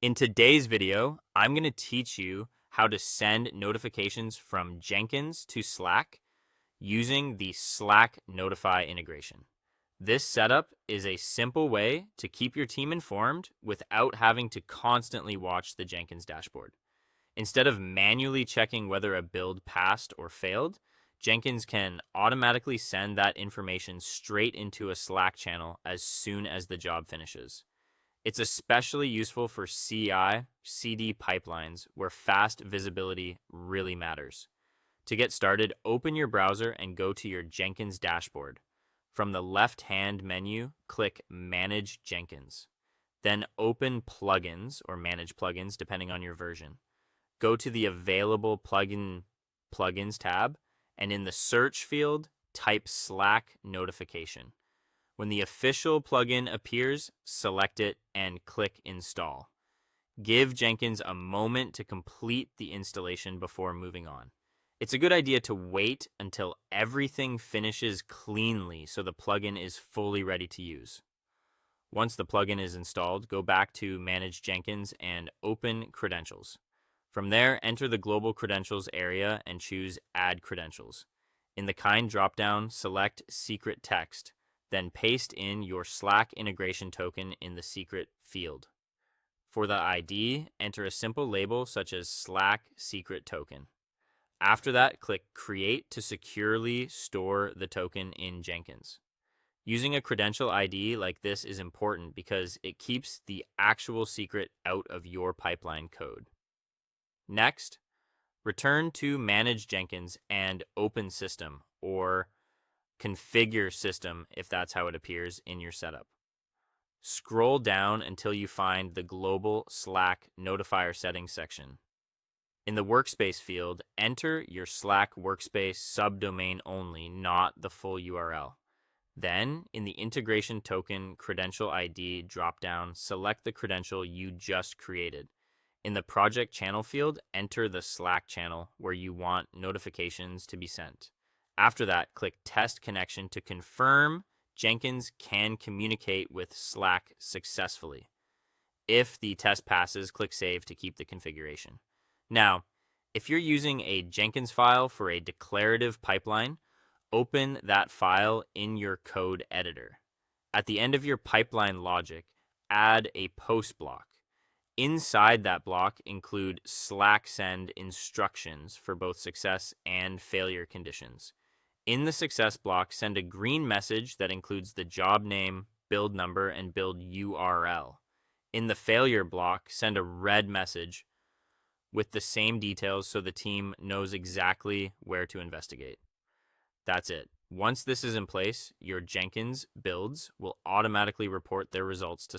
In today's video, I'm going to teach you how to send notifications from Jenkins to Slack using the Slack Notify integration. This setup is a simple way to keep your team informed without having to constantly watch the Jenkins dashboard. Instead of manually checking whether a build passed or failed, Jenkins can automatically send that information straight into a Slack channel as soon as the job finishes. It's especially useful for CI/CD pipelines where fast visibility really matters. To get started, open your browser and go to your Jenkins dashboard. From the left-hand menu, click Manage Jenkins. Then open Plugins or Manage Plugins, depending on your version. Go to the Available Plugins tab, and in the search field, type Slack Notification. When the official plugin appears, select it and click Install. Give Jenkins a moment to complete the installation before moving on. It's a good idea to wait until everything finishes cleanly so the plugin is fully ready to use. Once the plugin is installed, go back to Manage Jenkins and open Credentials. From there, enter the Global Credentials area and choose Add Credentials. In the Kind dropdown, select Secret Text. Then paste in your Slack integration token in the secret field. For the ID, enter a simple label such as Slack Secret Token. After that, click Create to securely store the token in Jenkins. Using a credential ID like this is important because it keeps the actual secret out of your pipeline code. Next, return to Manage Jenkins and Open System, or Configure System if that's how it appears in your setup. Scroll down until you find the Global Slack Notifier Settings section. In the Workspace field, enter your Slack workspace subdomain only, not the full URL. Then, in the Integration Token Credential ID dropdown, select the credential you just created. In the Project Channel field, enter the Slack channel where you want notifications to be sent. After that, click Test Connection to confirm Jenkins can communicate with Slack successfully. If the test passes, click Save to keep the configuration. Now, if you're using a Jenkins file for a declarative pipeline, open that file in your code editor. At the end of your pipeline logic, add a post block. Inside that block, include Slack send instructions for both success and failure conditions. In the success block, send a green message that includes the job name, build number, and build URL. In the failure block, send a red message with the same details so the team knows exactly where to investigate. That's it. Once this is in place, your Jenkins builds will automatically report their results to